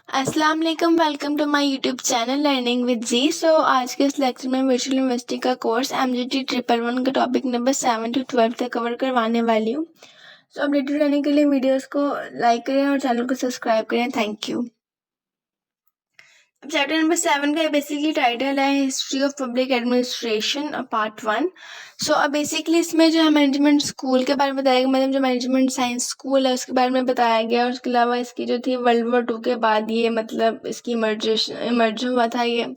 अस्सलाम वालेकुम, welcome to my YouTube channel learning with G. So आज के इस लेक्चर में वर्चुअल यूनिवर्सिटी का कोर्स MGT 111 का टॉपिक नंबर 7 to 12 तक कवर करवाने वाली हूँ। सो अपडेटेड रहने के लिए वीडियोस को लाइक करें और चैनल को सब्सक्राइब करें। Thank you. अब चैप्टर नंबर 7 का बेसिकली टाइटल है history of public administration part 1। सो अब बेसिकली इसमें जो है मैनेजमेंट स्कूल के बारे में बताया गया, मतलब जो मैनेजमेंट साइंस स्कूल है उसके बारे में बताया गया। और उसके अलावा इसकी जो थी वर्ल्ड वॉर 2 के बाद ये मतलब इसकी इमर्ज हुआ था ये।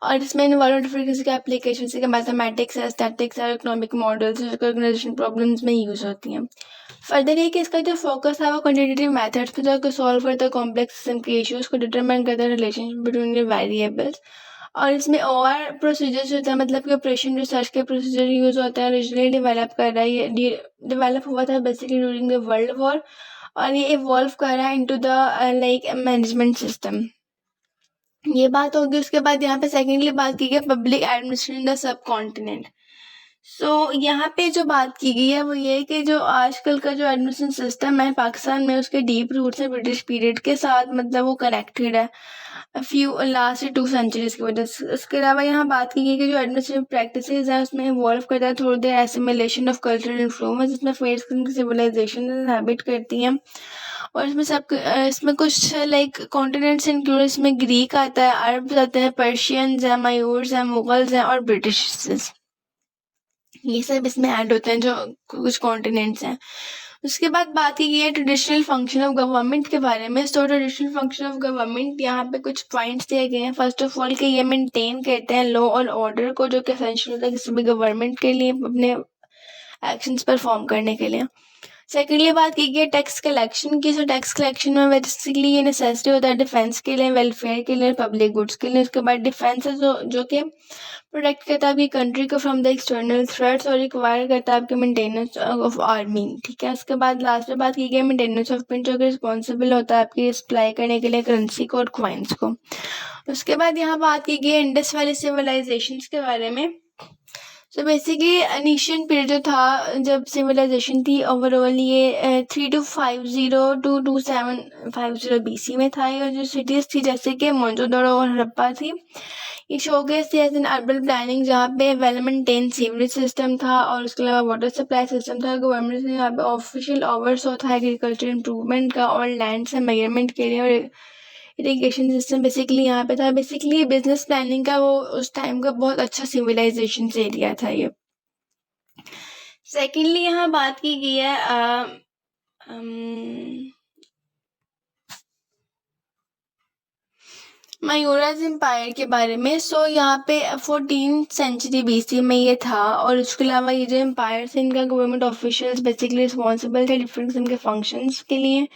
और इसमें इन्वॉल्व डिफरेंट किसी के एप्लीकेशन जैसे मैथमेटिक्स है, स्टैटिक्स है, इकोनॉमिक मॉडल्स ऑर्गेनाइजेशन प्रॉब्लम्स में यूज होती हैं। फर्दर ये कि इसका जो फोकस है वो क्वांटिटेटिव मेथड्स पे जाकर सॉल्व करता है कॉम्प्लेक्स सिस्टम के इश्यूज को डिटरमाइन करता है रिलेशनशिप बिटवीन द वेरिएबल्स। और इसमें और प्रोसीजर्स होता है, मतलब कि ऑपरेशन रिसर्च के प्रोसीजर यूज होता है। ओरिजिनली डेवलप कर रहा है, ये डेवलप हुआ था basically during the world war और ये इवॉल्व कर रहा है into the like management system. ये बात होगी। उसके बाद यहाँ पे सेकेंडली बात की गई public administration the subcontinent. So यहाँ पे जो बात की गई है वो ये है कि जो आजकल का जो एडमिशन सिस्टम है पाकिस्तान में उसके डीप रूट्स है ब्रिटिश पीरियड के साथ, मतलब वो कनेक्टेड है फ्यू लास्ट 2 सेंचुरीज की वजह से। उसके अलावा यहाँ बात की गई कि जो एडमिनिस्ट्रेटिव प्रैक्टिसेस हैं उसमें इवॉल्व करता है through the assimilation of cultural influence, जिसमें फेस सिविलाइजेशन हैबिट करती हैं। और इसमें कुछ लाइक कॉन्टिनेंट्स इंक्लूड, इसमें ग्रीक आता है, अरब्स आते हैं, पर्शियंस हैं, मयूर्स हैं, मुगल्स हैं और ब्रिटिश, ये सब इसमें ऐड होते हैं जो कुछ कॉन्टिनेंट्स हैं। उसके बाद बात की गई है ट्रेडिशनल फंक्शन ऑफ गवर्नमेंट के बारे में। तो ट्रेडिशनल फंक्शन ऑफ गवर्नमेंट यहाँ पे कुछ पॉइंट्स दिए गए हैं। फर्स्ट ऑफ ऑल कि ये मेंटेन करते हैं लॉ और ऑर्डर को, जो कि एसेंशियल होता है किसी भी गवर्नमेंट के लिए अपने एक्शंस परफॉर्म करने के लिए। सेकेंडली बात की गई टैक्स कलेक्शन की। सो टैक्स कलेक्शन में बेसिकली ये नेसेसरी होता है डिफेंस के लिए, वेलफेयर के लिए, पब्लिक गुड्स के लिए। उसके बाद डिफेंस है जो कि प्रोटेक्ट करता है आपकी कंट्री को फ्रॉम द एक्सटर्नल थ्रेट्स और रिक्वायर करता है आपके मेंटेनेंस ऑफ आर्मी, ठीक है। उसके बाद लास्ट में बात की गई मेंटेनेंस ऑफ पिंट, जो कि रिस्पॉन्सिबल होता है आपकी सप्लाई करने के लिए करेंसी को और क्वाइंस को। उसके बाद यहाँ बात की गई इंडस वैली सिविलाइजेशन के बारे में। सो बेसिकली एनिशियन पीरियड जो था जब सिविलाइजेशन थी ओवरऑल ये 3250 to 2750 BC में था। और जो सिटीज थी जैसे कि मोहनजोदड़ो और हड़प्पा थी, ये शोकेस थी एज एन अर्बन प्लानिंग, जहाँ पे वेल मेंटेन सीवरेज सिस्टम था और उसके अलावा वाटर सप्लाई सिस्टम था। गवर्नमेंट ने यहाँ पे ऑफिशियल ओवरसॉ था एग्रीकल्चर इम्प्रूवमेंट का और लैंड से मेजरमेंट के लिए, और इरिगेशन सिस्टम बेसिकली यहाँ पे था। बेसिकली बिजनेस प्लानिंग का वो उस टाइम का बहुत अच्छा सिविलाइजेशन एरिया था ये। सेकेंडली यहाँ बात की गई है मयूराज एम्पायर के बारे में। सो यहाँ पे 14th सेंचुरी BC में ये था। और उसके अलावा ये जो एम्पायर थे इनका गवर्नमेंट ऑफिशियल्स बेसिकली रिस्पॉन्सिबल थे डिफरेंट किस्म के फंक्शंस के लिए,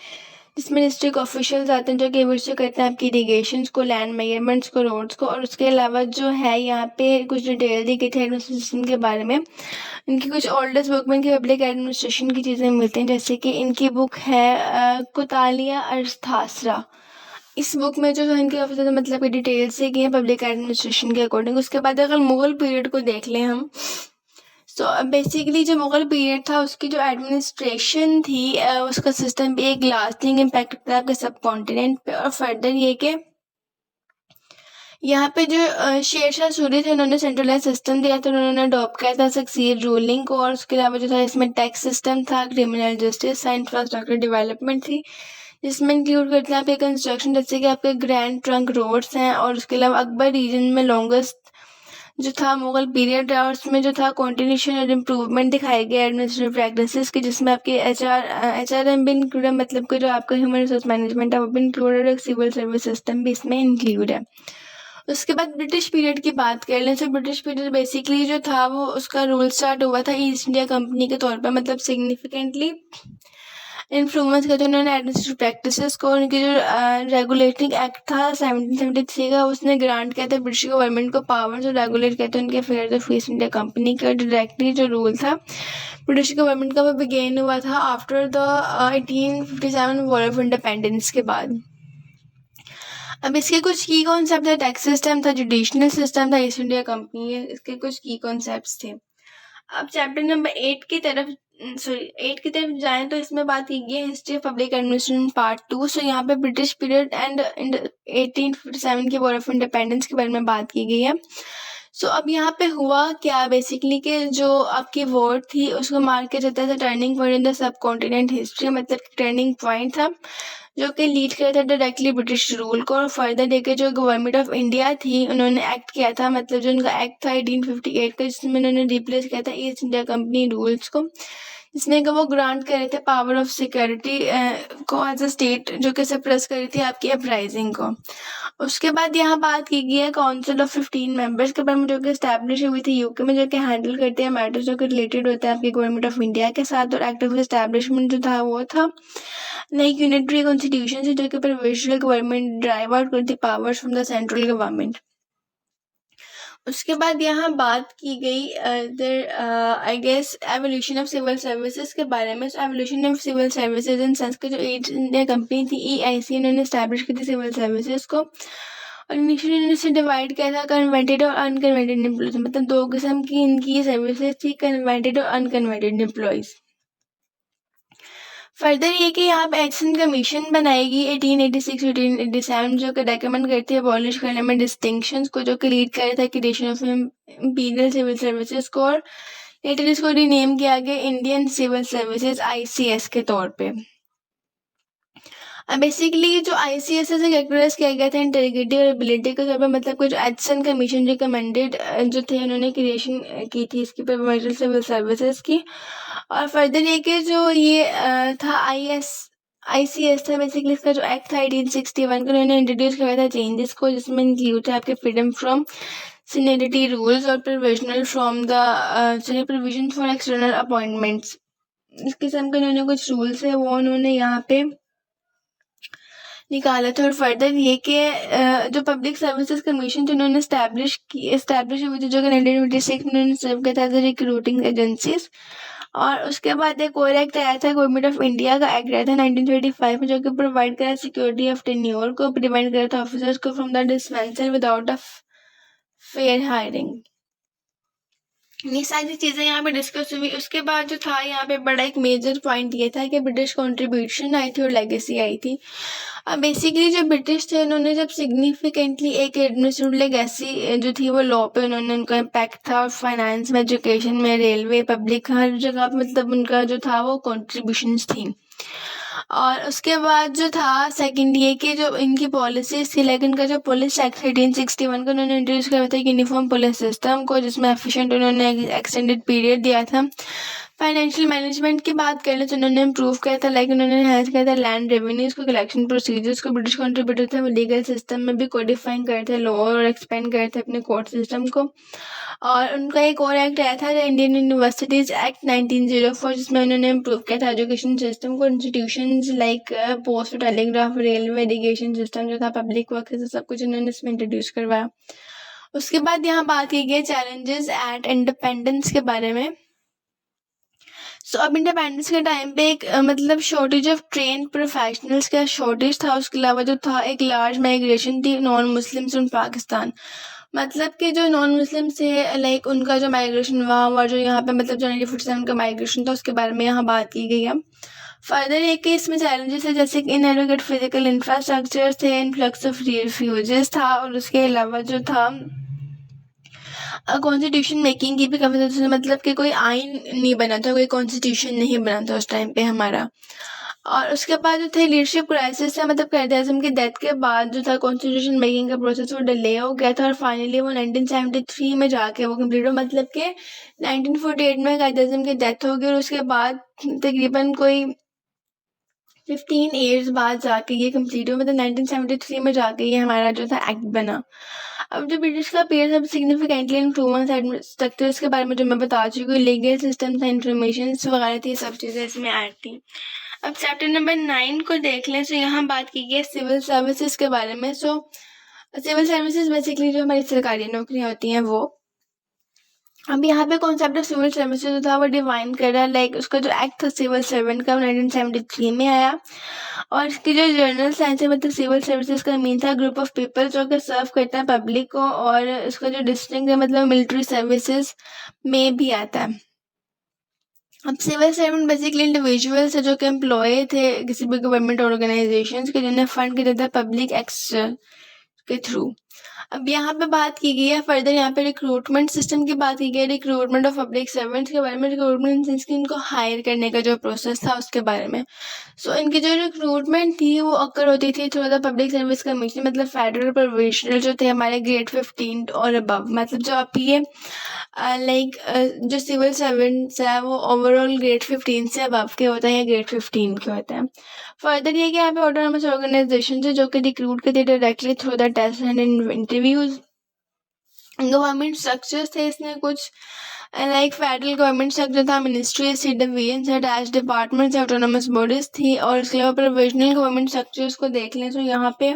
जिसमें डिस्ट्रिक्ट ऑफिशियल्स आते हैं जो कि ओवरसी करते हैं आपकी इरीगेशन को, लैंड मेजरमेंट्स को, रोड्स को। और उसके अलावा जो है यहाँ पे कुछ डिटेल दी गई थी एडमिनिस्ट्रेशन के बारे में। इनकी कुछ ओल्डेस्ट बुक में इनकी पब्लिक एडमिनिस्ट्रेशन की चीज़ें मिलती हैं, जैसे कि इनकी बुक है कुतालिया अर्थशास्त्र। इस बुक में जो इनके ऑफिसर मतलब कि डिटेल्स से गई पब्लिक एडमिनिस्ट्रेशन के अकॉर्डिंग। उसके बाद अगर मुगल पीरियड को देख लें हम, तो बेसिकली जो मुगल पीरियड था उसकी जो एडमिनिस्ट्रेशन थी उसका सिस्टम भी एक लास्टिंग इम्पैक्ट था आपके सब कॉन्टिनेंट पे। और फर्दर ये कि यहाँ पे जो शेरशाह सूरी थे उन्होंने सेंट्रलाइज सिस्टम दिया था, उन्होंने अडॉप्ट किया था सक्सीड रूलिंग को। और उसके अलावा जो था इसमें टैक्स सिस्टम था, क्रिमिनल जस्टिस, इंफ्रास्ट्रक्चर डेवलपमेंट थी, जिसमें इंक्लूड करते हैं आपके कंस्ट्रक्शन जैसे कि आपके ग्रैंड ट्रंक रोड्स हैं। और उसके अलावा अकबर रीजन में लॉन्गेस्ट जो था मुगल पीरियड और उसमें जो था कॉन्टिन्यूशन और इम्प्रूवमेंट दिखाई गई एडमिनिस्ट्रेटिव प्रैक्टिसेस की, जिसमें आपके HRM भी इंक्लूड है, मतलब कि जो आपका ह्यूमन रिसोर्स मैनेजमेंट है वो भी इंक्लूडेड है, सिविल सर्विस सिस्टम भी इसमें इंक्लूड है। उसके बाद ब्रिटिश पीरियड की बात कर लें तो ब्रिटिश पीरियड बेसिकली जो था वो उसका रूल स्टार्ट हुआ था ईस्ट इंडिया कंपनी के तौर पर, मतलब सिग्निफिकेंटली इन्फ्लुएंस करते उन्होंने एडमिनिस्ट्रेटिव प्रैक्टिसेस को। उनकी जो रेगुलेटिंग एक्ट था 1773 का, उसने ग्रांट किया था ब्रिटिश गवर्नमेंट को पावर जो रेगुलेट करते उनके affairs of east India Company का। डायरेक्टली जो रूल था ब्रिटिश गवर्नमेंट का वो बिगेन हुआ था after the 1857 war of independence के बाद। अब इसके कुछ की कॉन्सेप्ट था, टैक्स सिस्टम था, जुडिशनल सिस्टम था, ईस्ट इंडिया कंपनी, इसके कुछ की कॉन्सेप्ट्स थे। अब चैप्टर नंबर 8 की तरफ सॉरी 8 की तरफ जाएँ तो इसमें बात की गई है history of public administration part 2। सो यहाँ पे ब्रिटिश पीरियड एंड 1857 के वॉर ऑफ इंडिपेंडेंस के बारे में बात की गई है। सो अब यहाँ पे हुआ क्या बेसिकली कि जो आपकी वॉर थी उसको मार्क किया जाता था turning point in the sub continent history, मतलब टर्निंग पॉइंट था जो कि लीड कर था डायरेक्टली ब्रिटिश रूल को। और फर्दर देखे जो गवर्नमेंट ऑफ इंडिया थी उन्होंने एक्ट किया था, मतलब जो उनका एक्ट था 1858 का, जिसमें उन्होंने रिप्लेस किया था ईस्ट इंडिया कंपनी रूल्स को, जिसमें कि वो ग्रांट कर रहे थे पावर ऑफ सिक्योरिटी को एज अ स्टेट, जो कि सप्रेस कर रही थी आपकी अपराइजिंग को। उसके बाद यहाँ बात की गई है काउंसिल ऑफ 15 मेंबर्स के बारे में, जो कि इस्टेब्लिश हुई थी यूके में, जो कि हैंडल करते हैं मैटर्स जो कि रिलेटेड होते हैं आपकी गवर्नमेंट ऑफ इंडिया के साथ। और एक्ट ऑफ एस्टेब्लिशमेंट जो था वो था लाइक यूनिटरी कॉन्स्टिट्यूशन से, जो कि प्रोविजनल गवर्नमेंट ड्राइव आउट करती powers from the central government. उसके बाद यहाँ बात की गई I guess evolution of civil services के बारे में। Evolution of civil services in sense के जो ईस्ट इंडिया कंपनी थी EIC, इन्होंने एस्टैब्लिश की थी सिविल सर्विसेज को। और इनिशियली इन्होंने इसे डिवाइड किया था कन्वेंटेड और अनकन्वेंटेड एम्प्लॉयज, मतलब दो किस्म की इनकी सर्विसेज थी, कन्वेंटेड और अनकन्वेंटेड एम्प्लॉयज। फर्दर ये कि यहाँ पे एक्शन कमीशन बनाएगी 1886-1887, जो कि रेकमेंड करती है अबॉलिश करने में डिस्टिंक्शंस को, जो कि लीड कर रहा था creation of imperial civil services को। और लेटर इसको रीनेम किया गया इंडियन सिविल सर्विसेज ICS के तौर पे। अब बेसिकली जो ICS से कैरेक्टराइज किया गया था इंटेग्रिटी और एबिलिटी के तौर पे, मतलब कुछ एक्शन कमीशन रिकमेंडेड जो थे उन्होंने क्रिएशन की थी इसकी प्रोविजनल सिविल सर्विसेज की। और फर्दर ये कि जो ये था ICS था बेसिकली, इसका जो एक्ट था 1861 का, उन्होंने इंट्रोड्यूस किया था चेंजेस को, जिसमें इंक्लूड था आपके फ्रीडम फ्रॉम सीनियरिटी रूल्स और provisional from the provision for external appointments. इस किस्म के उन्होंने कुछ रूल्स है वो उन्होंने यहाँ पे निकाला था। और फर्दर ये कि जो पब्लिक सर्विसेज कमीशन जिन्होंने एस्टैब्लिश हुई थी, जो कि 1926 में उन्होंने सर्व किया था रिक्रूटिंग एजेंसीज। और उसके बाद एक और एक्ट आया था गवर्नमेंट ऑफ इंडिया का एक्ट आया था 1935 में, जो कि प्रोवाइड करा सिक्योरिटी ऑफ टेन्योर को, प्रिवेंट करा था ऑफिसर्स को from the dispenser without a fair hiring. ये सारी चीज़ें यहाँ पे डिस्कस हुई। उसके बाद जो था यहाँ पे बड़ा एक मेजर पॉइंट ये था कि ब्रिटिश कंट्रीब्यूशन आई थी और लेगेसी आई थी। अब बेसिकली जो ब्रिटिश थे उन्होंने जब सिग्निफिकेंटली एक एडमिनिस्ट्रेटिव लेगेसी जो थी वो लॉ पे उन्होंने उनका इम्पैक्ट था, और फाइनेंस में, एजुकेशन में, रेलवे, पब्लिक हर जगह पे मतलब उनका जो था वो कॉन्ट्रीब्यूशंस थी। और उसके बाद जो था सेकंड ये कि जो इनकी पॉलिसीज थी, लेकिन इनका जो पुलिस एक्ट 1861 का उन्होंने इंट्रोड्यूस किया था यूनिफॉर्म पुलिस सिस्टम को, जिसमें एफिशिएंट उन्होंने एक्सटेंडेड पीरियड दिया था। फाइनेंशियल मैनेजमेंट की बात करें तो उन्होंने इम्प्रूव किया था, लाइक उन्होंने एनहांस किया था लैंड रेवेन्यूज को, कलेक्शन प्रोसीजर्स को। ब्रिटिश कंट्रीब्यूटर थे वो लीगल सिस्टम में भी कोडिफाइंग करते थे लॉ और एक्सपेंड करते अपने कोर्ट सिस्टम को। और उनका एक और एक्ट आया था इंडियन यूनिवर्सिटीज एक्ट 1904, जिसमें उन्होंने इम्प्रूव किया था एजुकेशन सिस्टम को। Institutions like post, telegraph, railway, irrigation system जो था, पब्लिक वर्क, सब कुछ उन्होंने इसमें इंट्रोड्यूस करवाया। उसके बाद यहाँ बात की गई चैलेंजेस एट इंडिपेंडेंस के बारे में। अब इंडिपेंडेंस के टाइम पे एक मतलब शॉर्टेज ऑफ ट्रेन प्रोफेशनल्स का शॉर्टेज था। उसके अलावा जो था एक लार्ज माइग्रेशन थी नॉन मुस्लिम्स फ्रॉम पाकिस्तान, मतलब कि जो नॉन मुस्लिम से लाइक उनका जो माइग्रेशन हुआ, और जो यहाँ पे मतलब जो 1947 का माइग्रेशन था उसके बारे में यहाँ बात की गई है। फर्दर एक कि इसमें चैलेंजेस है जैसे कि इनएडिक्वेट फिजिकल इंफ्रास्ट्रक्चर थे, इन्फ्लक्स ऑफ रिफ्यूजेस था, और उसके अलावा जो था कॉन्स्टिट्यूशन मेकिंग की भी काफ़ी ज़्यादा, मतलब कि कोई आइन नहीं बना था, कोई कॉन्स्टिट्यूशन नहीं बना था उस टाइम पे हमारा। और उसके बाद जो थे लीडरशिप क्राइसिस था, मतलब कायद आज़म की डेथ के बाद जो था कॉन्स्टिट्यूशन मेकिंग का प्रोसेस वो डिले हो गया था, और फाइनली वो 1973 में जाके वो कम्प्लीट हो, मतलब कि 1948 में कायद आज़म की डेथ हो गई, और उसके बाद तकरीबन कोई 15 ईयर्स बाद जाके ये कम्प्लीट हुआ, मतलब 1973 में जाके ये हमारा जो था एक्ट बना। अब जो ब्रिटिश का पीरियड था सिग्निफिकेंटली इम्प्रूवमेंट स्ट्रक्चर्स के बारे में जो मैं बता चुकी हूँ, लीगल सिस्टम था, इंफॉर्मेशन वगैरह थी, सब चीज़ें इसमें ऐड थी। अब चैप्टर नंबर 9 को देख लें। सो यहाँ बात की गई है सिविल सर्विसेज के बारे में। सो सिविल सर्विसेज बेसिकली जो हमारी सरकारी नौकरियाँ होती हैं वो। अब यहाँ पे कॉन्सेप्ट ऑफ सिविल सर्विसेज जो था वो डिवाइन कर रहा है, लाइक उसका जो एक्ट था सिविल सर्वेंट का 1973 में आया। और इसकी जो जर्नल साइंस है, मतलब सिविल सर्विसेज का मीन था ग्रुप ऑफ पीपल जो कि सर्व करता है पब्लिक को, और इसका जो डिस्टिंक्ट है मतलब मिलिट्री सर्विसेज में भी आता है। अब सिविल सर्वेंट बेसिकली इंडिविजुअल्स है जो कि एम्प्लॉय थे किसी भी गवर्नमेंट ऑर्गेनाइजेशंस के, जिन्हें फंड किया जाता है पब्लिक एक्स के थ्रू। अब यहाँ पे बात की गई है फर्दर, यहाँ पे रिक्रूटमेंट सिस्टम की बात की गई है, रिक्रूटमेंट ऑफ पब्लिक सर्वेंट्स के बारे में, रिक्रूटमेंट इन सेंस कि इनको हायर करने का जो प्रोसेस था उसके बारे में। सो इनकी जो रिक्रूटमेंट थी वो अकर होती थी through the public service commission, मतलब फेडरल प्रोविजनल जो थे हमारे ग्रेड 15 और अबव, मतलब जो आप ये लाइक जो सिविल सर्वेंट्स है वो ओवरऑल ग्रेड 15 से अबव के होते हैं या ग्रेड 15 के होते हैं। फर्दर ये कि यहाँ पे ऑटोनोमस ऑर्गेनाइजेशन है जो कि रिक्रूट करते directly through the test and interviews. Government structures थे इसमें कुछ लाइक फेडरल गवर्नमेंट स्ट्रक्चर था, मिनिस्ट्री, स्टेट डिवीजन से अटैच डिपार्टमेंट्स, ऑटोनोमस बॉडीज थी। और इसके अलावा प्रोविजनल गवर्नमेंट स्ट्रक्चर्स को देख लें तो यहाँ पे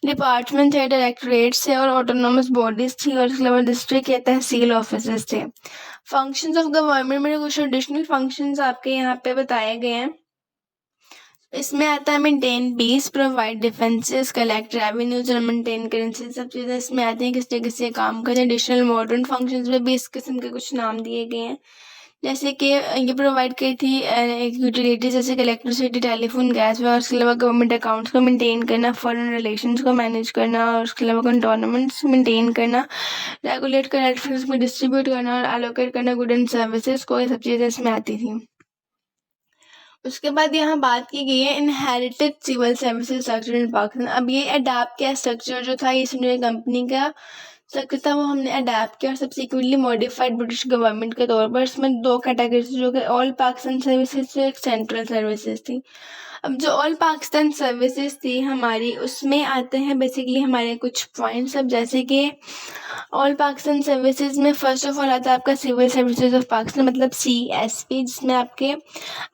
डिपार्टमेंट थे, डायरेक्टरेट्स थे और ऑटोनोमस बॉडीज थी। और इसके अलावा डिस्ट्रिक्ट या तहसील ऑफिसर्स थे। फंक्शंस ऑफ गवर्नमेंट में कुछ एडिशनल फंक्शंस आपके यहाँ पे बताए गए हैं। इसमें आता है maintain piece, provide defences, collect revenues और मेंटेन करेंसी, सब चीज़ें इसमें आती हैं किस तरीके से काम करें। एडिशनल मॉडर्न फंक्शंस में भी इस किस्म के कुछ नाम दिए गए हैं, जैसे कि ये प्रोवाइड की थी एक यूटिलिटी जैसे कि इलेक्ट्रिसिटी, टेलीफोन, गैस, और उसके अलावा गवर्नमेंट अकाउंट्स को मेंटेन करना, फॉरेन रिलेशंस को मैनेज करना, और उसके अलावा कंटोनमेंट्स मेंटेन करना, रेगुलेट करना, टैक्सेस में डिस्ट्रीब्यूट करना और एलोकेट करना गुड एंड सर्विसेज को, ये सब चीज़ें इसमें आती थी। उसके बाद यहाँ बात की गई है inherited civil services structure in Pakistan. अब ये अडाप्ट किया स्ट्रक्चर जो था ईस्ट इंडिया कंपनी का स्ट्रक्चर था, वो हमने अडाप्ट किया और सब्सिक्वेंटली मॉडिफाइड ब्रिटिश गवर्नमेंट के तौर पर। इसमें दो कैटेगरीज जो कि ऑल पाकिस्तान सर्विसेज थी, एक सेंट्रल सर्विसेज थी। अब जो ऑल पाकिस्तान सर्विसेज थी हमारी, उसमें आते हैं बेसिकली हमारे कुछ पॉइंट्स। अब जैसे कि ऑल पाकिस्तान सर्विसेज में फर्स्ट ऑफ ऑल आता है आपका सिविल सर्विसेज ऑफ पाकिस्तान, मतलब CSP, जिसमें आपके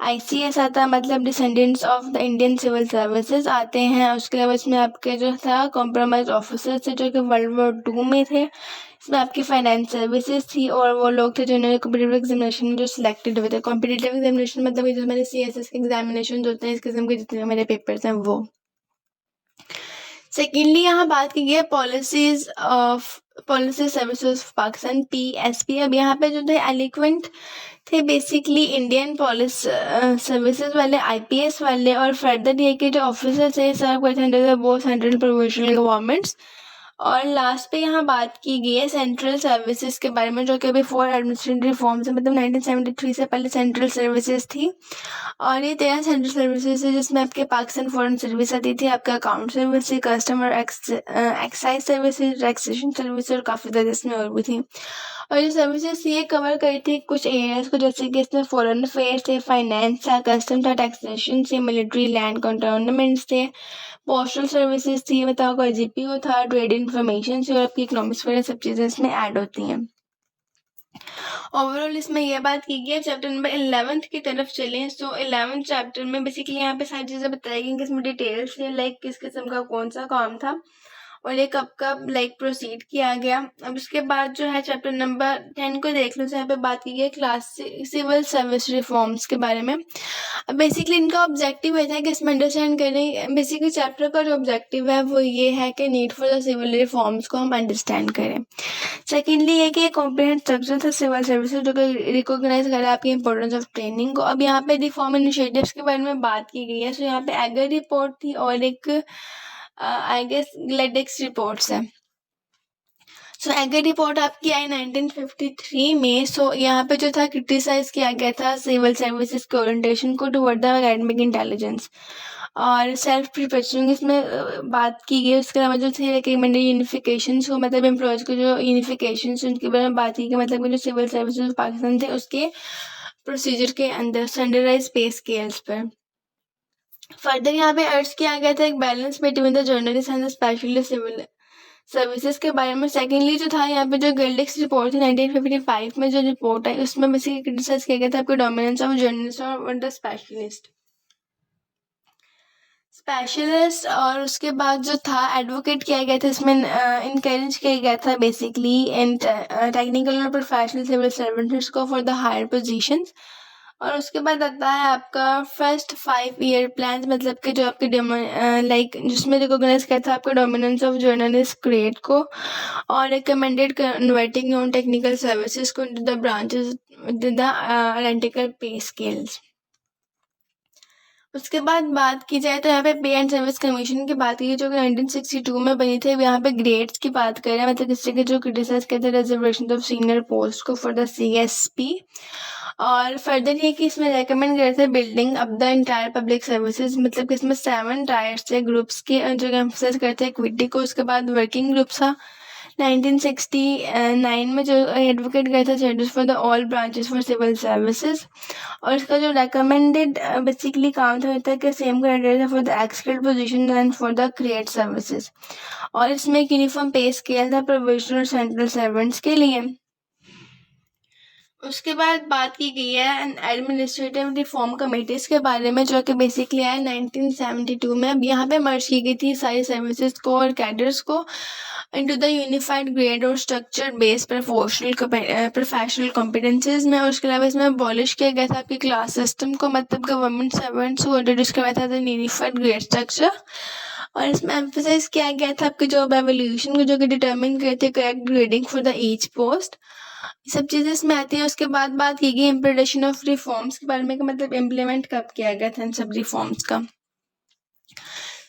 ICS आता है, मतलब descendants of the Indian civil services आते हैं। उसके अलावा इसमें आपके जो था कॉम्प्रोमाइज ऑफिसर्स थे जो कि वर्ल्ड वॉर 2 में थे। इसमें आपकी फाइनेंस सर्विसेज थी और वो लोग थे जिन्होंने कॉम्पिटिटिव एग्जामिनेशन में जो सिलेक्टेड हुए थे। कॉम्पिटिटिव एग्जामिनेशन मतलब ये जो हमारे CSS के एग्जामिनेशन होते हैं, इस किस्म के जितने मेरे पेपर्स हैं वो। सेकेंडली यहाँ बात की गई है policy services of Pakistan, PSP। अब यहाँ पे जो थे एलिक्वेंट थे बेसिकली इंडियन पुलिस सर्विसेज वाले, IPS वाले, और फर्दर ये कि जो ऑफिसर थे सर्व करते हैं under the both central provisional governments. और लास्ट पे यहाँ बात की गई है सेंट्रल सर्विसेज के बारे में, जो कि बिफोर एडमिनिस्ट्रेटिव रिफॉर्म्स है, मतलब 1973 से पहले सेंट्रल सर्विसेज थी। और ये 13 सेंट्रल सर्विसेज है जिसमें आपके पाकिस्तान फॉरेन सर्विस आती थी, आपका account service, customer excise services, taxation service, और काफ़ी ज़्यादा इसमें और भी थी। और ये सर्विसेज ये कवर करी थी कुछ एरियाज को, जैसे कि इसमें फॉरेन अफेयर्स थे, फाइनेंस था, कस्टम था, टैक्सेशन थे, मिलिट्री, लैंड कंटोनमेंट्स थे, पोस्टल सर्विसेज थी, मतलब आपका GPO था, ट्रेड इन्फॉर्मेशन थी, और आपकी इकोनॉमिक्स वगैरह सब चीज़ें इसमें ऐड होती हैं। ओवरऑल इसमें यह बात की गई है। चैप्टर नंबर 11 की तरफ चलें। सो 11th चैप्टर में बेसिकली यहाँ पे सारी चीज़ें बताई गई, किसमें डिटेल्स है, लाइक किस किस्म का कौन सा काम था और ये कब कब लाइक प्रोसीड किया गया। अब उसके बाद जो है चैप्टर नंबर 10 को देख लो, यहाँ पे बात की गई क्लास सिविल सर्विस रिफॉर्म्स के बारे में। अब बेसिकली इनका ऑब्जेक्टिव है कि इसमें अंडरस्टैंड करें, बेसिकली चैप्टर का जो ऑब्जेक्टिव है वो ये है कि need for the civil reforms को हम अंडरस्टैंड करें। सेकेंडली ये कि कॉम्प्रिहेंसिव स्ट्रक्चर था सिविल सर्विसेज जो कि रिकॉग्नाइज करा आपकी इंपॉर्टेंस ऑफ ट्रेनिंग को। अब यहाँ पे रिफॉर्म इनिशिएटिव्स के बारे में बात की गई है। सो यहाँ पे एगर रिपोर्ट थी और एक आई गेस ग्लेडेक्स रिपोर्ट्स है। सो एगर रिपोर्ट आपकी आई 1953 में। सो यहाँ पे जो था क्रिटिसाइज किया गया था सिविल सर्विसेज के ओरिएंटेशन को टुवर्ड द एकेडमिक इंटेलिजेंस और सेल्फ प्रिपरेशन, इसमें बात की गई। उसके अलावा जो थे रिकमेंडेड यूनिफिकेशन को, मतलब एम्प्लॉयज़ को जो यूनिफिकेशन उनके बारे में बात की गई, मतलब जो सिविल सर्विसेज पाकिस्तान थे उसके प्रोसीजर के अंदर स्टैंडर्डाइज पे स्केल्स पर। फर्दर यहाँ पे अर्ज किया गया था एक balance between the journalist and the specialist civil services के बारे में। सेकेंडली जो था यहाँ पे जो गिल्डेक्स रिपोर्ट थी 1955 में जो रिपोर्ट है उसमें बेसिकली क्रिटिसाइज किया गया था आपके डोमिनेंस ऑफ जर्नलिस्ट और द स्पेशलिस्ट। और उसके बाद जो था एडवोकेट किया गया था, इसमें इनकरेज किया गया था बेसिकली इन टेक्निकल और प्रोफेशनल सिविल सर्वेंट्स को फॉर द हायर पोजीशंस। और उसके बाद आता है आपका फर्स्ट 5 ईयर प्लान, मतलब कि जो आपके लाइक जिसमें रिकॉग्नाइज किया था आपका डोमिनेंस ऑफ जर्नलिस्ट ग्रेड को और recommended converting non technical services को into the branches the identical pay scales. उसके बाद बात की जाए तो यहाँ पे पे एंड सर्विस कमीशन की बात की जो कि 1962 में बनी थी। यहाँ पे ग्रेड्स की बात करें, मतलब किसी के जो क्रिटिसाइज करते हैं रिजर्वेशन ऑफ सीनियर पोस्ट को फॉर द CSP। और फर्दर ये कि इसमें रेकमेंड करे थे building up the entire public services, मतलब कि इसमें 7 टायर्स थे ग्रुप्स के जो एम्फसाइज करते हैं इक्विटी को। उसके बाद वर्किंग ग्रुप था 1969 में जो एडवोकेट गया था charters for the all branches for civil services. और इसका जो रेकमेंडेड बेसिकली काम था कि same criteria for the executive position and for the create services. और इसमें एक यूनिफॉर्म पे स्केल था प्रोविजनल सेंट्रल सर्वेंट्स के लिए। उसके बाद बात की गई है एडमिनिस्ट्रेटिव रिफॉर्म कमेटीज के बारे में जो कि बेसिकली है 1972 में। अब यहाँ पे मर्ज की गई थी सारी सर्विसेज को और कैडर्स को इनटू द यूनिफाइड ग्रेड और स्ट्रक्चर बेस्ड प्रोफेशनल कॉम्पिटेंसीज में। और उसके अलावा इसमें अबॉलिश किया गया था आपकी क्लास सिस्टम को, मतलब गवर्नमेंट सर्वेंट्स को इंट्रोड्यूस करवाया था द यूनिफाइड ग्रेड स्ट्रक्चर। और इसमें एम्फसाइज किया गया था आपकी जॉब एवोल्यूशन को जो कि डिटरमिन करते correct grading for the each post. सब चीज़ें इसमें आती हैं। उसके बाद बात की गई इम्प्लीमेंटेशन ऑफ रिफॉर्म्स के बारे में, मतलब इम्प्लीमेंट कब किया गया था इन सब रिफॉर्म्स का।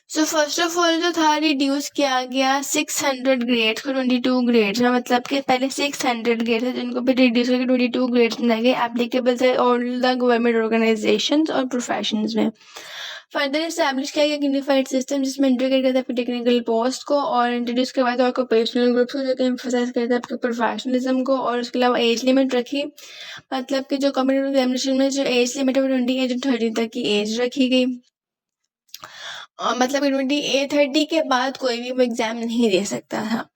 सो फर्स्ट ऑफ ऑल जो था रिड्यूस किया गया 600 ग्रेड्स को 22 ग्रेड्स में, मतलब कि पहले 600 ग्रेड थे जिनको भी रिड्यूस करके 22 ग्रेड्स बनाए गए एप्लीकेबल थे ऑल द गवर्नमेंट ऑर्गेनाइजेशंस और प्रोफेशंस में। फर्दर इस्टेब्लिश किया गया यूनिफाइड सिस्टम जिसमें इंटीग्रेट करता है टेक्निकल पोस्ट को और इंट्रोड्यूस करवाया था ऑक्यूपेशनल ग्रुप्स को जो कि एम्फसाइज करता है आपके प्रोफेशनलिज्म को। और उसके अलावा एज लिमिट रखी, मतलब कि जो कॉम्पिटेटिव एग्जामिनेशन में जो एज लिमिट है 28 और 30 तक की एज रखी गई। मतलब 30 के बाद कोई भी वो एग्जाम नहीं दे सकता था।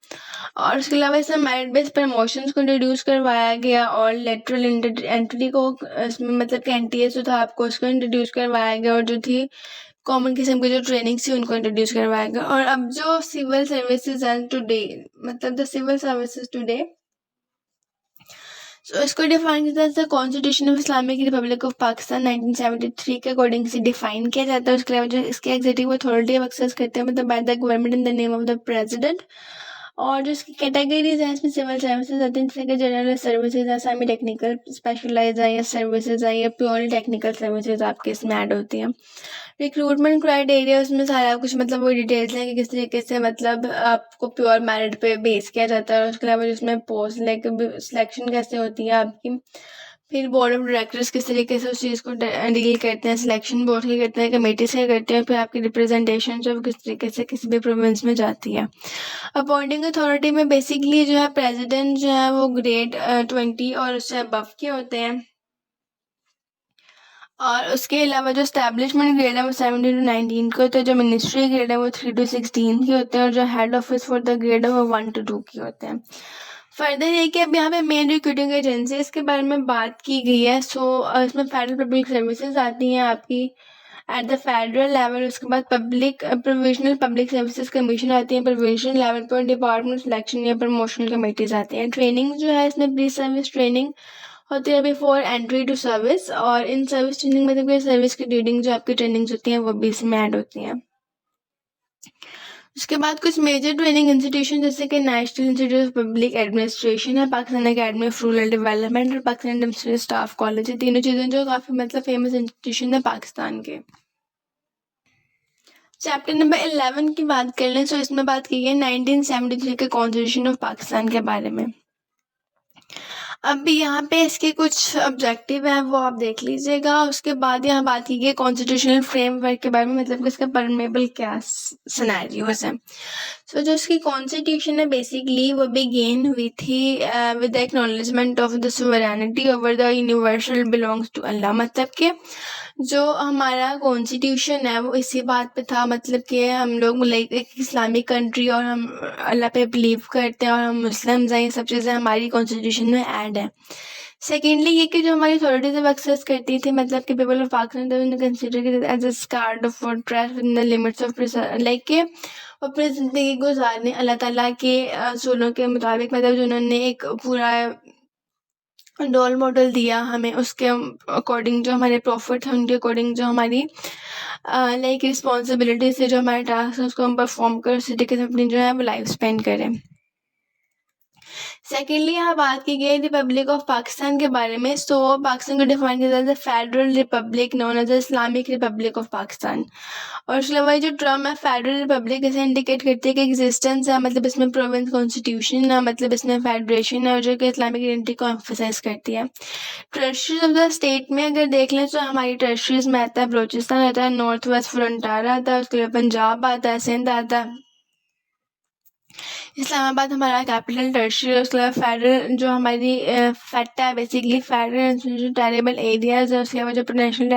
और उसके अलावा इसमें मेरिट बेस्ड प्रमोशंस को इंट्रोड्यूस करवाया गया और लेटरल एंट्री को इसमें मतलब कि NTA जो था आपको उसको इंट्रोड्यूस करवाया गया। और जो थी कॉमन किस्म की जो ट्रेनिंग थी उनको इंट्रोड्यूस करवाया गया। और अब जो सिविल सर्विसेज एंड टुडे, मतलब द सिविल सर्विसेज टुडे, सो इसको डिफाइन किया जाता है constitution of Islamic republic of Pakistan 1973 के अकॉर्डिंग से डिफाइन किया जाता है। उसके अलावा जो इसके एग्जीक्यूटिव अथॉरिटी एक्सेस करते हैं मतलब by the government in the name of the president. और जो इसकी कैटेगरीज है इसमें सिविल सर्विसेज आती हैं, जैसे जनरल सर्विसेज है, सेमी टेक्निकल स्पेशलाइज है, या सर्विसेज है, या प्योरली टेक्निकल सर्विसेज आपके इसमें ऐड होती हैं। रिक्रूटमेंट क्राइटेरिया उसमें सारा कुछ मतलब वो डिटेल्स हैं कि किस तरीके से मतलब आपको प्योर मेरिट पे बेस किया जाता है। और उसके अलावा जिसमें पोस्ट लाइक सिलेक्शन कैसे होती है आपकी, फिर बोर्ड ऑफ डायरेक्टर्स किस तरीके से उस चीज़ को डील करते हैं, सिलेक्शन बोर्ड के करते हैं, कमेटी से करते हैं, फिर आपकी रिप्रेजेंटेशन जो किस तरीके से किसी भी प्रोविंस में जाती है। अपॉइंटिंग अथॉरिटी में बेसिकली जो है प्रेसिडेंट जो है वो ग्रेड 20 और उससे अबव के होते हैं। और उसके अलावा जो स्टैब्लिशमेंट ग्रेड है वो 17 to 19 के होते हैं, जो मिनिस्ट्री ग्रेड है वो 3 to 16 के होते हैं, और जो head office for the grade है वो 1 to 2 के होते हैं। फर्दर ये कि अब यहाँ पे मेन रिक्रूटिंग एजेंसी इसके बारे में बात की गई है। सो इसमें फेडरल पब्लिक सर्विसेज आती हैं आपकी एट द फेडरल लेवल। उसके बाद प्रोविजनल पब्लिक सर्विसेज कमीशन आती है प्रोविजनल लेवल पर, डिपार्टमेंट सिलेक्शन या प्रमोशनल कमेटीज आती हैं। ट्रेनिंग जो है इसमें प्री सर्विस ट्रेनिंग होती है बिफोर एंट्री टू सर्विस, और इन सर्विस ट्रेनिंग मतलब कि सर्विस की ड्यूरिंग जो आपकी ट्रेनिंग्स होती हैं वो भी इसमें ऐड होती हैं। उसके बाद कुछ मेजर ट्रेनिंग इंस्टीट्यूशन जैसे कि national institute of public administration है, Pakistan academy of rural development और पाकिस्तान एडमिनिस्ट्रेटिव स्टाफ कॉलेज है। तीनों चीज़ें जो काफ़ी मतलब फेमस इंस्टीट्यूशन है पाकिस्तान के। चैप्टर नंबर 11 की बात कर लें तो इसमें बात की है 1973 के कॉन्स्टिट्यूशन ऑफ पाकिस्तान के बारे में। अब यहाँ पे इसके कुछ ऑब्जेक्टिव हैं वो आप देख लीजिएगा। उसके बाद यहाँ बात की गई कॉन्स्टिट्यूशनल फ्रेमवर्क के बारे में, मतलब कि इसका परमेबल क्या सिनेरियोस है। सो जो इसकी कॉन्स्टिट्यूशन है बेसिकली वो बिगेन हुई थी with the acknowledgement of the sovereignty over the universal belongs to Allah. मतलब कि जो हमारा कॉन्स्टिट्यूशन है वो इसी बात पे था, मतलब कि हम लोग लाइक एक इस्लामिक कंट्री और हम अल्लाह पे बिलीव करते हैं और हम मुस्लिम्स हैं, ये सब चीज़ें हमारी कॉन्स्टिट्यूशन में ऐड है। सेकेंडली ये कि जो हमारी अथॉरिटीज एक्सेस करती थी, मतलब कि people of Pakistan consider as a scared of fortress in the limits of like के अपनी ज़िंदगी गुजारने अल्लाह ताला के असूलों के मुताबिक, मतलब जो उन्होंने एक पूरा रोल मॉडल दिया हमें, उसके अकॉर्डिंग जो हमारे प्रॉफिट हैं उनके अकॉर्डिंग जो हमारी लाइक रिस्पॉन्सिबिलिटी से जो हमारे टास्क है उसको हम परफॉर्म कर उसी तरीके से अपनी जो है वो लाइफ स्पेंड करें। सेकेंडली यहाँ बात की गई रिपब्लिक ऑफ पाकिस्तान के बारे में। सो पाकिस्तान को डिफाइन किया जाता है federal republic known as Islamic republic of Pakistan. और उसके अलावा जो टर्म है फेडरल रिपब्लिक इसे इंडिकेट करती है कि एग्जिस्टेंस है, मतलब इसमें प्रोविंस कॉन्स्टिट्यूशन है, मतलब इसमें फेडरेशन है, और जो कि इस्लामिक आइडेंटिटी को एम्फोसाइज करती है। टेरिटरीज ऑफ द स्टेट में अगर देख लें तो हमारी टेरिटरीज में आता है बलोचिस्तान आता है, नॉर्थ वेस्ट फ्रंटार आता है, उसके बाद पंजाब आता है, सिंध आता है, इस्लामाबाद हमारा कैपिटल टेरिटरी है। उसके अलावा फेडरल जो हमारी फैक्ट है बेसिकली फेडरल टेरेबल एरियाज है। उसके अलावा जो नेशनल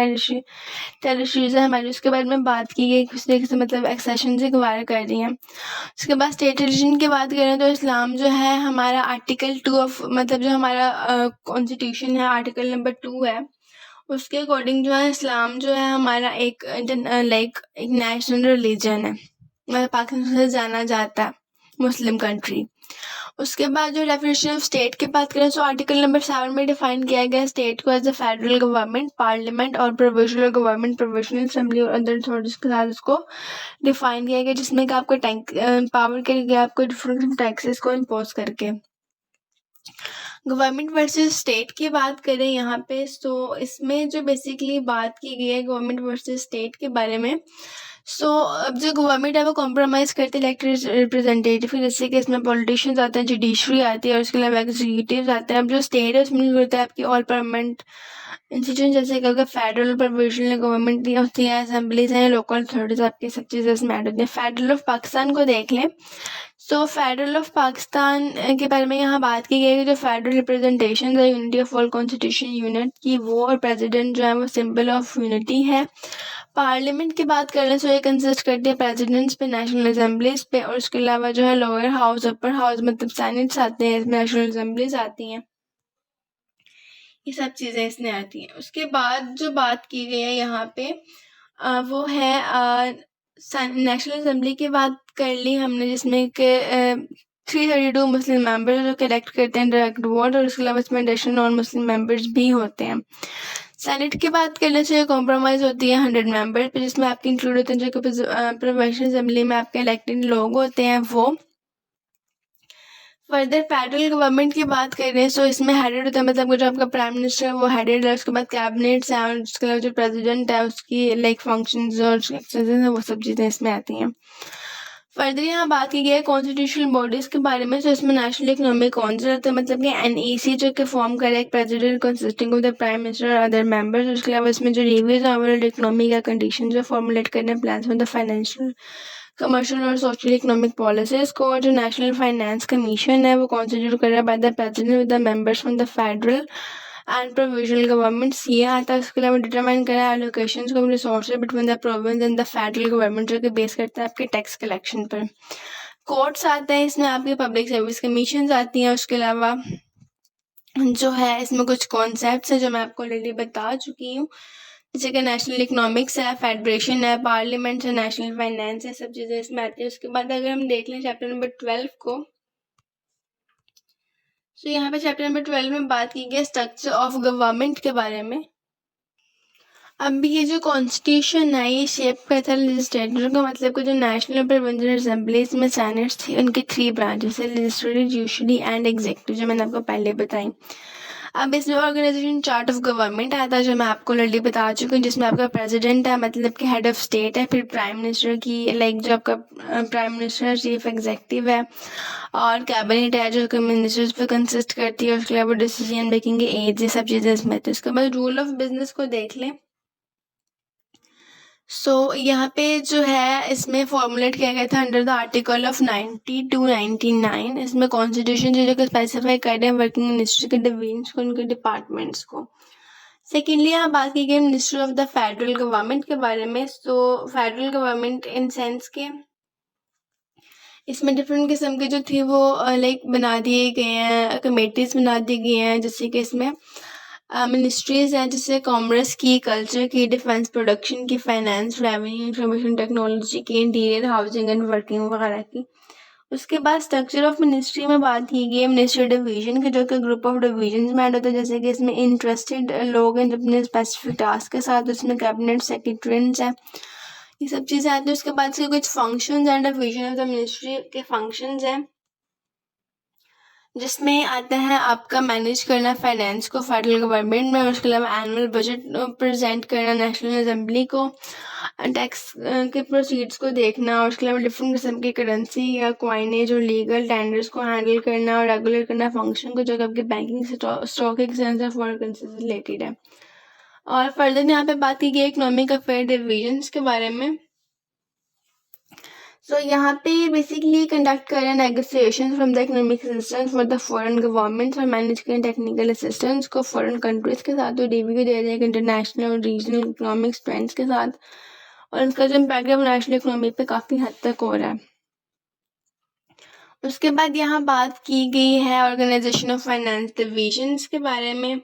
टेरिटरीज है हमारी उसके बारे में बात की गई, किस तरीके से मतलब एक्सेशन से गवार कर रही हैं। उसके बाद स्टेट रिलीजन की बात करें तो इस्लाम जो है हमारा आर्टिकल 2 ऑफ मतलब जो हमारा कॉन्स्टिट्यूशन है आर्टिकल नंबर 2 है, उसके अकॉर्डिंग जो है इस्लाम जो है हमारा एक लाइक एक नेशनल रिलीजन है, मतलब पाकिस्तान से जाना जाता है मुस्लिम कंट्री। उसके बाद जो डेफिनेशन ऑफ स्टेट की बात करें तो आर्टिकल नंबर 7 में डिफाइन किया गया स्टेट को as a federal government, parliament और प्रोविजनल गवर्नमेंट, प्रोविजनल असेंबली और अदर अथॉरिटीज के साथ उसको डिफाइन किया गया, जिसमें कि आपको पावर के लिए आपको डिफरेंट टैक्सेस को इम्पोज करके। गवर्नमेंट वर्सेस स्टेट की बात करें यहाँ पे तो इसमें जो बेसिकली बात की गई है गवर्नमेंट वर्सेस स्टेट के बारे में। अब जो गवर्नमेंट है वो कॉम्प्रोमाइज़ करती है इलेक्टेड रिप्रेजेंटेटिव, जैसे कि इसमें पॉलिटिशियंस आते हैं, जुडिशरी आती है और उसके अलावा एग्जीक्यूटिव आते हैं। अब जो स्टेट है उसमें होता है आपकी ऑल परमानेंट इंस्टीट्यूशन, जैसे कि अगर फेडरल प्रोविजनल गवर्नमेंट होती है, असेंबलीज हैं, लोकल अथॉरिटीज आपकी सब चीज़ें इसमें ऐड होती हैं। फेडरल ऑफ पाकिस्तान को देख लें फेडरल ऑफ पाकिस्तान के बारे में यहाँ बात की गई है जो फेडरल रिप्रेजेंटेशन है unity of all constitution unit की, वो और प्रेसिडेंट जो है वो सिंबल ऑफ यूनिटी है। पार्लियामेंट की बात कर लें तो ये कंसिस्ट करती है प्रेसिडेंट्स पे, नेशनल असेंबलीज पे, और उसके अलावा जो है लोअर हाउस, अपर हाउस मतलब सेनेट्स आते हैं, इसमें नेशनल असेंबलीज आती हैं, ये सब चीज़ें इसमें आती हैं। उसके बाद जो बात की गई है यहाँ पे वो है नेशनल असेंबली की बात कर ली हमने, जिसमें कि 332 मुस्लिम मेंबर्स जो इलेक्ट करते हैं डायरेक्ट वोट, और उसके अलावा इसमें एडिशनल नॉन मुस्लिम मेंबर्स भी होते हैं। सेनेट की बात करने से कॉम्प्रोमाइज़ होती है 100 मेंबर पे, जिसमें आपके इंक्लूड होते हैं जो कि प्रोविंशियल असेंबली में आपके इलेक्टेड लोग होते हैं वो। फर्दर फेडरल गवर्नमेंट की बात कर रहे हैं सो इसमें हेडेड होता है, मतलब जो आपका प्राइम मिनिस्टर है वो हेडेड है, उसके बाद कैबिनेट्स हैं, और उसके अलावा जो प्रेसिडेंट है उसकी लाइक फंक्शंस और एक्सरसाइजेज हैं वो सब चीज़ें इसमें आती हैं। फर्दर यहाँ बात की गई है कॉन्स्टिट्यूशनल बॉडीज़ के बारे में। इसमें नेशनल इकोनॉमिक काउंसिल होता है, मतलब कि NEC जो कि फॉर्म करे एक president consisting of the prime minister और अदर मेंबर्स। उसके अलावा इसमें जो रिव्यूज है वर्ल्ड इकोनॉमी का कंडीशन जो फॉर्मुलेट करने plan for the financial commercial और सोशल इकोनॉमिक पॉलिसीज को। जो नेशनल फाइनेंस कमीशन है वो कॉन्स्टिट्यूट करा by the president with the members from the federal and provisional governments, ये आता है। उसके अलावा डिटरमाइन करा allocations of resources between the province and the federal government, जो कि बेस करता है आपके टैक्स कलेक्शन पर। कोर्ट्स आते हैं इसमें, आपकी पब्लिक सर्विस कमीशन आती हैं। उसके अलावा जो है इसमें कुछ कॉन्सेप्ट्स हैं जो मैं आपको ऑलरेडी बता चुकी हूँ, जैसे कि नेशनल इकोनॉमिक्स है, फेडरेशन है, पार्लियामेंट है, नेशनल फाइनेंस है, सब चीज़ें इसमें आती है। उसके बाद अगर हम देख लें चैप्टर नंबर 12 को, तो यहाँ पे चैप्टर नंबर 12 में बात की गई स्ट्रक्चर ऑफ गवर्नमेंट के बारे में। अब ये जो कॉन्स्टिट्यूशन है ये शेप करता है लेजिस्लेटर का, मतलब कि जो नेशनल प्रोविंशियल असेंबलीज में सेनेट्स थी उनकी 3 ब्रांचेस है, लेजिस्लेटिव, जुडिशरी एंड एग्जीक्यूटिव, जो मैंने आपको पहले बताई। अब इसमें ऑर्गेनाइजेशन चार्ट ऑफ गवर्नमेंट आता है जो मैं आपको ऑलरेडी बता चुकी हूँ, जिसमें आपका प्रेसिडेंट है, मतलब कि हेड ऑफ स्टेट है, फिर प्राइम मिनिस्टर की लाइक जो आपका प्राइम मिनिस्टर चीफ एग्जीक्यूटिव है, और कैबिनेट है जो कि मिनिस्टर्स पे कंसिस्ट करती है। उसके अलावा डिसीजन मेकिंग की एज, ये सब चीज़ें इसमें आती है। उसके बाद रूल ऑफ बिजनेस को देख लें। यहाँ पे जो है इसमें फॉर्मुलेट किया गया था under the article of 90 to 99। इसमें कॉन्स्टिट्यूशन जो कि स्पेसिफाई कर रहे हैं वर्किंग मिनिस्ट्री के डिवीजन्स को, उनके डिपार्टमेंट्स को। सेकेंडली यहाँ बात की गई ministry of the federal government के बारे में। फेडरल गवर्नमेंट इन सेंस के इसमें डिफरेंट किस्म के जो थी वो लाइक बना दिए गए हैं, कमेटीज़ बना दी गई हैं, जैसे कि इसमें मिनिस्ट्रीज़ हैं जैसे कॉमर्स की, कल्चर की, डिफेंस प्रोडक्शन की, फाइनेंस, रेवेन्यू, इंफॉर्मेशन टेक्नोलॉजी की, इंटीरियर, हाउसिंग एंड वर्किंग वगैरह की। उसके बाद स्ट्रक्चर ऑफ मिनिस्ट्री में बात की गई है मिनिस्ट्री डिवीजन के, जो कि ग्रुप ऑफ डिवीजन में ऐड होता है, जैसे कि इसमें इंटरेस्टेड लोग हैं अपने स्पेसिफिक टास्क के साथ। उसमें कैबिनेट सेक्रेटरीज हैं, ये सब चीज़ें आती हैं। उसके बाद से कुछ functions and division of the ministry के फंक्शंस हैं। जिसमें आता है आपका मैनेज करना फाइनेंस को फेडरल गवर्नमेंट में, उसके अलावा एनुअल बजट प्रेजेंट करना नेशनल असेंबली को, टैक्स के प्रोसीड्स को देखना, और उसके अलावा डिफरेंट किस्म की करेंसी या क्वाइनेज और लीगल टेंडर्स को हैंडल करना और रेगुलेट करना फंक्शन को, जो कि आपके बैंकिंग स्टॉक एक्सचेंज और फॉरेन करेंसी से रिलेटेड है। और फर्दर यहाँ पे बात की गई इकोनॉमिक अफेयर डिविजन्स के बारे में। सो यहाँ पे बेसिकली कंडक्ट करें negotiation from the economic assistance for the foreign governments और मैनेज करें टेक्निकल असिस्टेंस को फॉरेन कंट्रीज के साथ, तो रिव्यू दे रहे हैं इंटरनेशनल और रीजनल इकोनॉमिक ट्रेंड्स के साथ, और इसका जो इम्पैक्ट है वो नेशनल इकोनॉमी पे काफ़ी हद तक हो रहा है। उसके बाद यहाँ बात की गई है ऑर्गेनाइजेशन ऑफ फाइनेंस डिविजन्स के बारे में,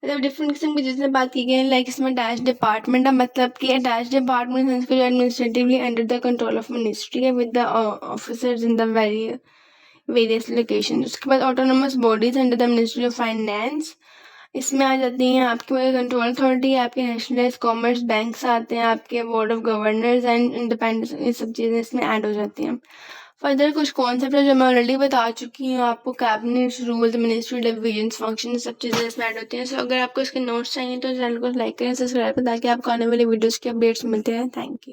मतलब डिफरेंट किस्म की जिसमें बात की गई है, लाइक इसमें अटैच डिपार्टमेंट है, मतलब कि अटैच डिपार्टमेंट जो administratively under the control of ministry है with the officers in the various location. उसके बाद autonomous bodies under the ministry of finance, इसमें आ जाती हैं आपके कंट्रोल अथॉरिटी, आपके नेशनलाइज कॉमर्स बैंक्स आते हैं, आपके board of governors and independence, ये सब चीज़ें इसमें ऐड हो जाती हैं। फर्दर कुछ कॉन्सेप्ट है जो मैं ऑलरेडी बता चुकी हूँ आपको, cabinet rules, ministry divisions, function, सब चीज़ें इसमें ऐड होती हैं। सो अगर आपको इसके नोट्स चाहिए तो चैनल को लाइक करें, सब्सक्राइब करें, ताकि आपको आने वाली वीडियोज़ की अपडेट्स मिलते हैं। Thank you.